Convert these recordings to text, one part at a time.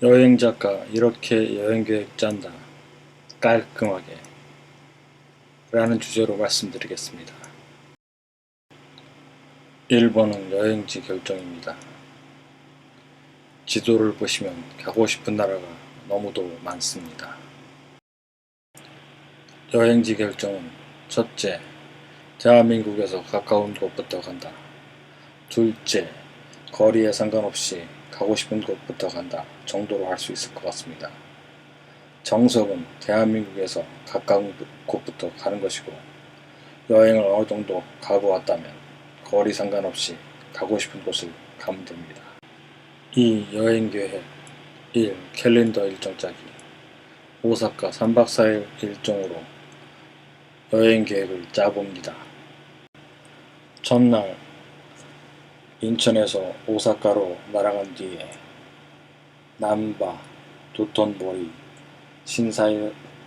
여행자가 이렇게 여행계획 짠다. 깔끔하게. 라는 주제로 말씀드리겠습니다. 1번은 여행지 결정입니다. 지도를 보시면 가고 싶은 나라가 너무도 많습니다. 여행지 결정은 첫째, 대한민국에서 가까운 곳부터 간다. 둘째, 거리에 상관없이 가고 싶은 곳부터 간다 정도로 할 수 있을 것 같습니다. 정석은 대한민국에서 가까운 곳부터 가는 것이고, 여행을 어느 정도 가고 왔다면 거리 상관없이 가고 싶은 곳을 가면 됩니다. 2. 여행계획 1. 캘린더 일정 짜기. 오사카 3박 4일 일정으로 여행계획을 짜봅니다. 첫날 인천에서 오사카로 날아간 뒤에 남바, 도톤보리,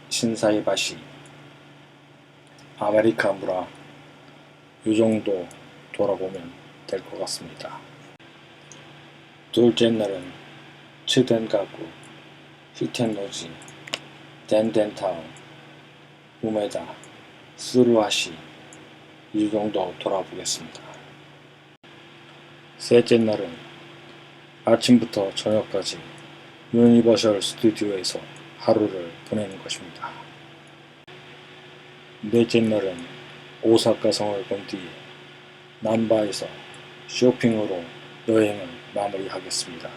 신사이바시, 아메리카무라 이 정도 돌아보면 될 것 같습니다. 둘째 날은 츠덴가구, 히텐노지, 덴덴타운, 우메다, 스루하시 이 정도 돌아보겠습니다. 셋째 날은 아침부터 저녁까지 유니버셜 스튜디오에서 하루를 보내는 것입니다. 넷째 날은 오사카 성을 본 뒤에 남바에서 쇼핑으로 여행을 마무리하겠습니다.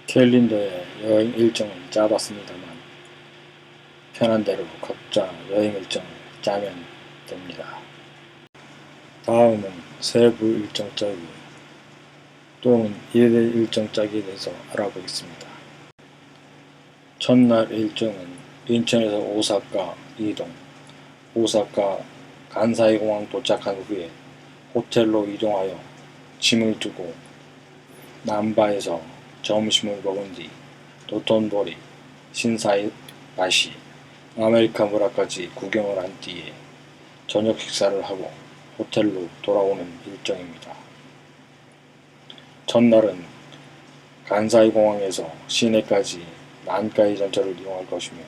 캘린더에 여행 일정을 짜봤습니다만 편한 대로 각자 여행 일정을 짜면 됩니다. 다음은 세부 일정 짜기 또는 일일 일정 짜기에 대해서 알아보겠습니다. 첫날 일정은 인천에서 오사카 이동, 오사카 간사이공항 도착한 후에 호텔로 이동하여 짐을 두고 남바에서 점심을 먹은 뒤 도톤보리, 신사이바시, 아메리카무라까지 구경을 한 뒤에 저녁 식사를 하고 호텔로 돌아오는 일정입니다. 첫날은 간사이 공항에서 시내까지 난카이 전철을 이용할 것이며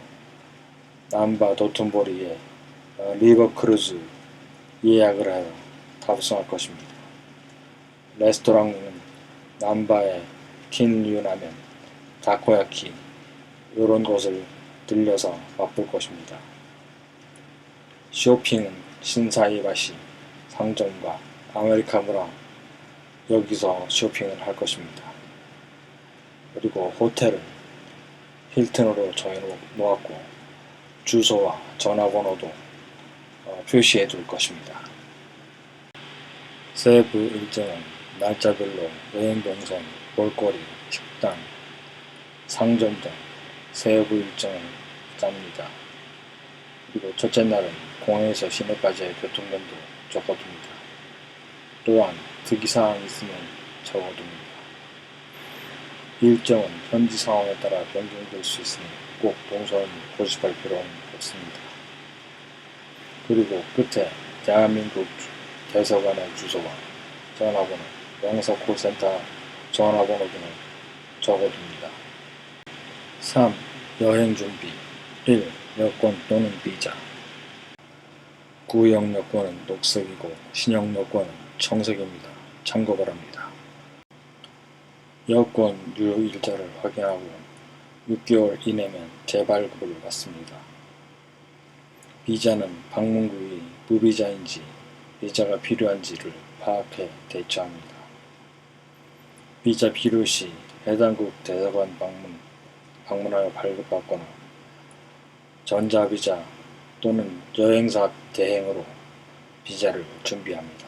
남바 도톤보리에 리버 크루즈 예약을 하여 탑승할 것입니다. 레스토랑은 남바의 킨류라면, 다코야키 이런 곳을 들려서 맛볼 것입니다. 쇼핑은 신사이바시 상점과 아메리카무라 여기서 쇼핑을 할 것입니다. 그리고 호텔은 힐튼으로 정해 놓았고 주소와 전화번호도 표시해 둘 것입니다. 세부 일정은 날짜별로 여행 동선, 볼거리, 식당, 상점 등 세부 일정을 짭니다. 그리고 첫째 날은 공항에서 시내까지의 교통편도 적어둡니다. 또한 특이사항이 있으면 적어둡니다. 일정은 현지 상황에 따라 변경될 수 있으니 꼭 동선을 고집할 필요는 없습니다. 그리고 끝에 대한민국 대사관의 주소와 전화번호, 영사 콜센터 전화번호 등을 적어둡니다. 3. 여행 준비 1. 여권 또는 비자. 구형 여권은 녹색이고 신형 여권은 청색입니다. 참고 바랍니다. 여권 유효일자를 확인하고 6개월 이내면 재발급을 받습니다. 비자는 방문국이 무비자인지 비자가 필요한지를 파악해 대처합니다. 비자 필요시 해당국 대사관 방문하여 발급받거나 전자비자 또는 여행사 대행으로 비자를 준비합니다.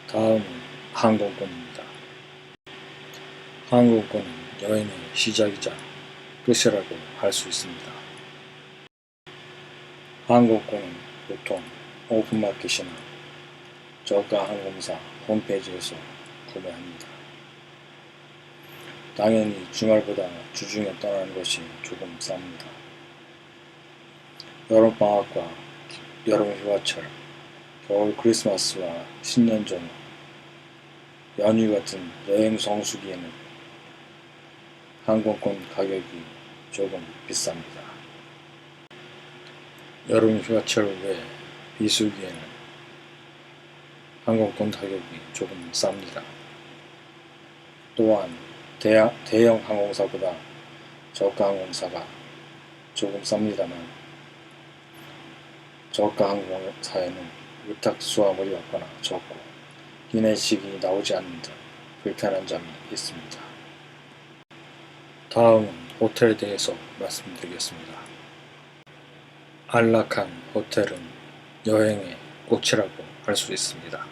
다음은 항공권입니다. 항공권은 여행의 시작이자 끝이라고 할 수 있습니다. 항공권은 보통 오픈마켓이나 저가 항공사 홈페이지에서 구매합니다. 당연히 주말보다 주중에 떠나는 것이 조금 쌉니다. 여름방학과 여름휴가철, 겨울 크리스마스와 신년 전후 연휴 같은 여행 성수기에는 항공권 가격이 조금 비쌉니다. 여름 휴가철 외 비수기에는 항공권 가격이 조금 쌉니다. 또한 대형 항공사보다 저가 항공사가 조금 쌉니다만 저가 항공사에는 위탁 수화물이 없거나 적고 기내식이 나오지 않는 등 불편한 점이 있습니다. 다음은 호텔에 대해서 말씀드리겠습니다. 안락한 호텔은 여행의 꽃이라고 할 수 있습니다.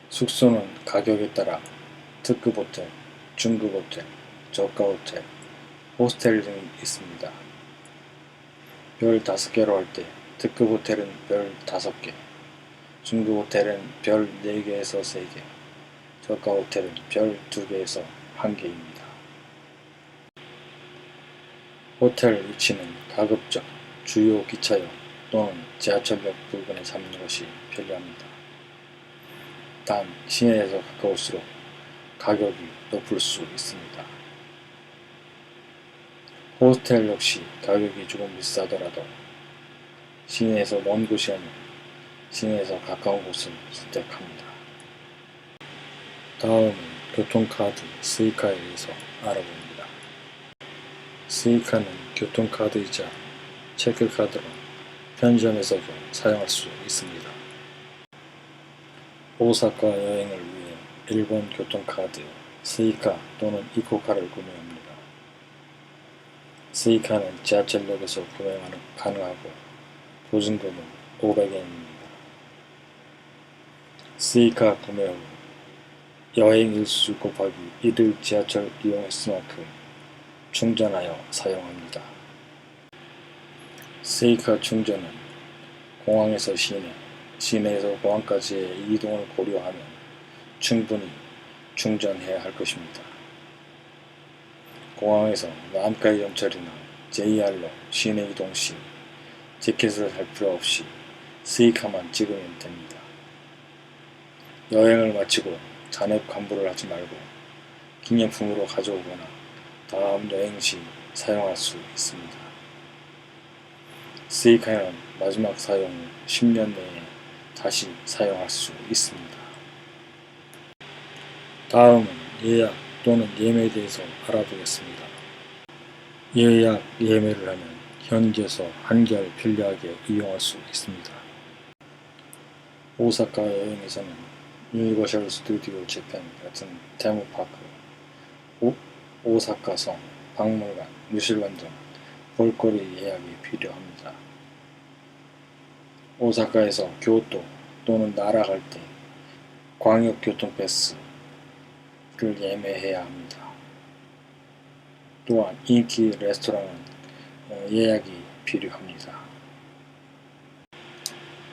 숙소는 가격에 따라 특급 호텔, 중급 호텔, 저가 호텔, 호스텔 등이 있습니다. 별 5개로 할 때 특급 호텔은 별 5개, 중급 호텔은 별 4개에서 3개, 저가 호텔은 별 2개에서 1개입니다. 호텔 위치는 가급적 주요 기차역 또는 지하철역 부근에 잡는 것이 편리합니다. 단 시내에서 가까울수록 가격이 높을 수 있습니다. 호스텔 역시 가격이 조금 비싸더라도 시내에서 먼 곳이 아닌 시내에서 가까운 곳을 선택합니다. 다음은 교통카드 스이카에 대해서 알아봅니다. 스이카는 교통카드이자 체크카드로 편의점에서도 사용할 수 있습니다. 오사카 여행을 위해 일본 교통카드 스이카 또는 이코카를 구매합니다. 스이카는 지하철역에서 구매가 가능하고 보증금은 500엔입니다. 스이카 구매 후 여행 일수 곱하기 1일 지하철 이용했을 만큼 충전하여 사용합니다. 스이카 충전은 공항에서 시내, 시내에서 공항까지의 이동을 고려하면 충분히 충전해야 할 것입니다. 공항에서 난카이 영철이나 JR로 시내 이동 시 티켓을 살 필요 없이 스이카만 찍으면 됩니다. 여행을 마치고 잔액 환불을 하지 말고 기념품으로 가져오거나 다음 여행 시 사용할 수 있습니다. 스이카는 마지막 사용 후 10년 내에 다시 사용할 수 있습니다. 다음은 예약 또는 예매에 대해서 알아보겠습니다. 예약 예매를 하면 현지에서 한결 편리하게 이용할 수 있습니다. 오사카 여행에서는 유니버셜 스튜디오 재팬 같은 테마파크, 오사카성, 박물관, 미술관 등 볼거리 예약이 필요합니다. 오사카에서 교토 또는 나라 갈 때 광역교통 패스를 예매해야 합니다. 또한 인기 레스토랑은 예약이 필요합니다.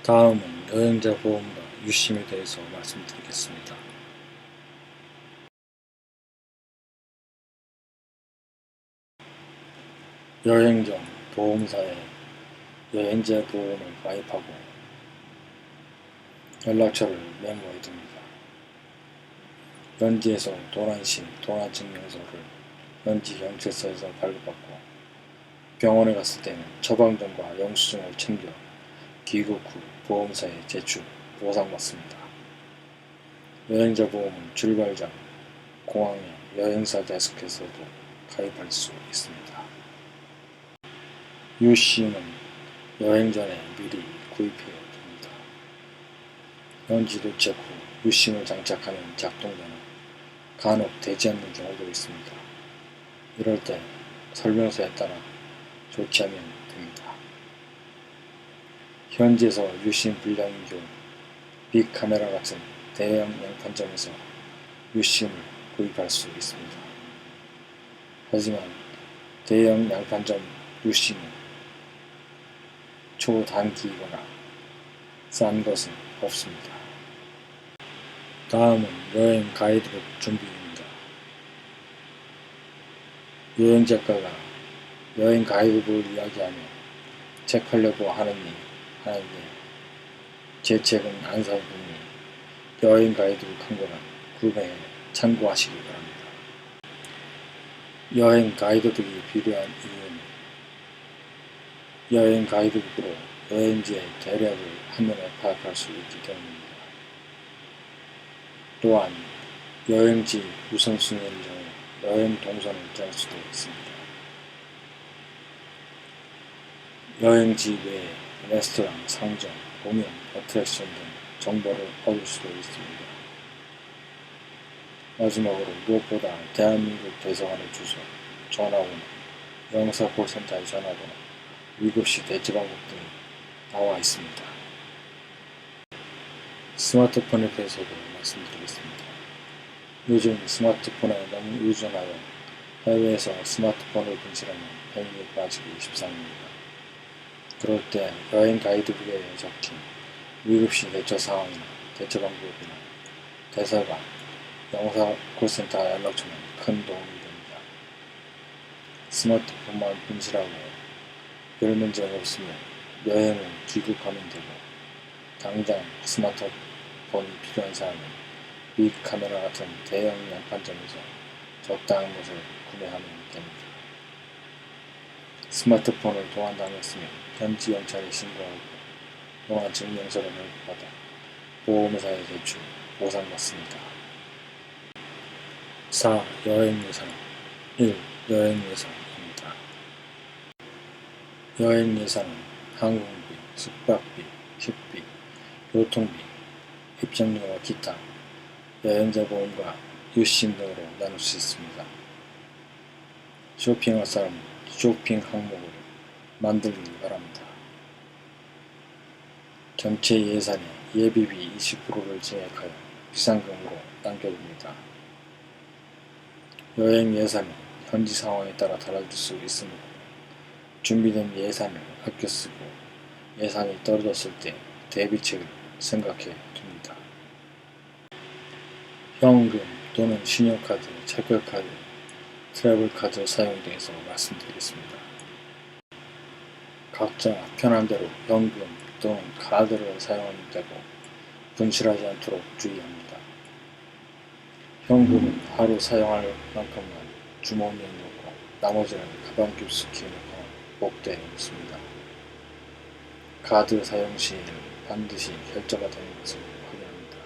다음은 여행자 보험과 유심에 대해서 말씀드리겠습니다. 여행 전 보험사에 여행자 보험을 가입하고 연락처를 메모해둡니다. 현지에서 도난 시 도난증명서를 현지 경찰서에서 발급받고 병원에 갔을 때는 처방전과 영수증을 챙겨 귀국 후 보험사에 제출, 보상받습니다. 여행자 보험은 출발 전 공항의 여행사 데스크에서도 가입할 수 있습니다. 유심은 여행 전에 미리 구입해야 됩니다. 현지 도착 후 유심을 장착하는 작동자는 간혹 되지 않는 경우도 있습니다. 이럴 때 설명서에 따라 조치하면 됩니다. 현지에서 유심 불량인 경우 빅카메라 같은 대형 양판점에서 유심을 구입할 수 있습니다. 하지만 대형 양판점 유심은 초단기이거나 싼 것은 없습니다. 다음은 여행 가이드북 준비입니다. 여행 작가가 여행 가이드북을 이야기하며 책 하려고 하는데 제 책은 안 사보니 여행 가이드북 한 권은 구매에 참고하시기 바랍니다. 여행 가이드북이 필요한 이유는 여행 가이드북으로 여행지의 대략을 한눈에 파악할 수 있기 때문입니다. 또한 여행지 우선순위를 정해 여행 동선을 짤 수도 있습니다. 여행지 외에 레스토랑, 상점, 공연, 어트랙션 등 정보를 얻을 수도 있습니다. 마지막으로 무엇보다 대한민국 대사관의 주소, 전화번호, 영사 콜센터의 전화번호, 위급시 대처 방법 등이 나와 있습니다. 스마트폰에 대해서도 말씀드리겠습니다. 요즘 스마트폰에 너무 의존하여 해외에서 스마트폰을 분실하면 행위에 빠지기 십상입니다. 그럴 때 여행 가이드북에 적힌 위급시 대처 상황이나 대처 방법이나 대사관, 영사 콜센터 연락처는 큰 도움이 됩니다. 스마트폰만 분실하고 별 문제가 없으면 여행을 귀국하면 되고 당장 스마트폰이 필요한 사람은 빅카메라 같은 대형 양판점에서 적당한 것을 구매하면 됩니다. 스마트폰을 도난당했으면 현지 경찰에 신고하고 도난 증명서를 발급받아 보험회사에 제출, 보상받습니다. 4. 여행예산 1. 여행예산입니다. 여행예산은 항공비, 숙박비, 식비, 교통비, 입장료와 기타, 여행자 보험과 유심 등으로 나눌 수 있습니다. 쇼핑할 사람은 쇼핑 항목을 만들기 바랍니다. 전체 예산의 예비비 20%를 증액하여 비상금으로 남겨둡니다. 여행 예산은 현지 상황에 따라 달라질 수 있으므로 준비된 예산을 아껴 쓰고 예산이 떨어졌을 때 대비책을 생각해 둡니다. 현금 또는 신용카드, 체크카드, 트래블카드 사용 등에서 말씀드리겠습니다. 각자 편한 대로 현금 또는 카드를 사용하면 되고 분실하지 않도록 주의합니다. 현금은 하루 사용할 만큼만 주머니에 넣고 나머지는 가방 깊숙이 넣거나 복대에 넣습니다. 카드 사용 시에는 반드시 결제가 되는 것을 확인합니다.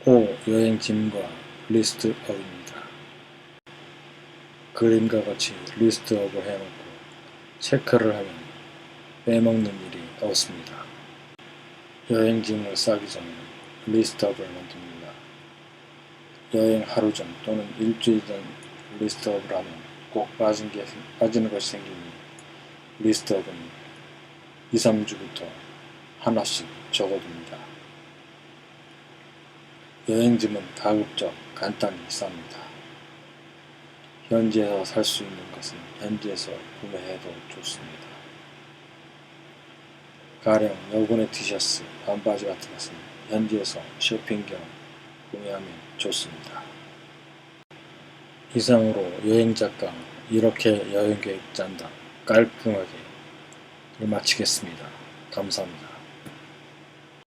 5. 여행 짐과 리스트업입니다. 그림과 같이 리스트업을 해놓고 체크를 하면 빼먹는 일이 없습니다. 여행짐을 싸기 전에 리스트업을 만듭니다. 여행 하루 전 또는 일주일 전 리스트업을 하면 꼭 빠지는 것이 생기니 리스트업은 2, 3주부터 하나씩 적어둡니다. 여행짐은 가급적 간단히 쌉니다. 현지에서 살 수 있는 것은 현지에서 구매해도 좋습니다. 가령 여분의 티셔츠, 반바지 같은 것은 현지에서 쇼핑 겸 구매하면 좋습니다. 이상으로 여행작가 이렇게 여행계획 짠다 깔끔하게 마치겠습니다. 감사합니다.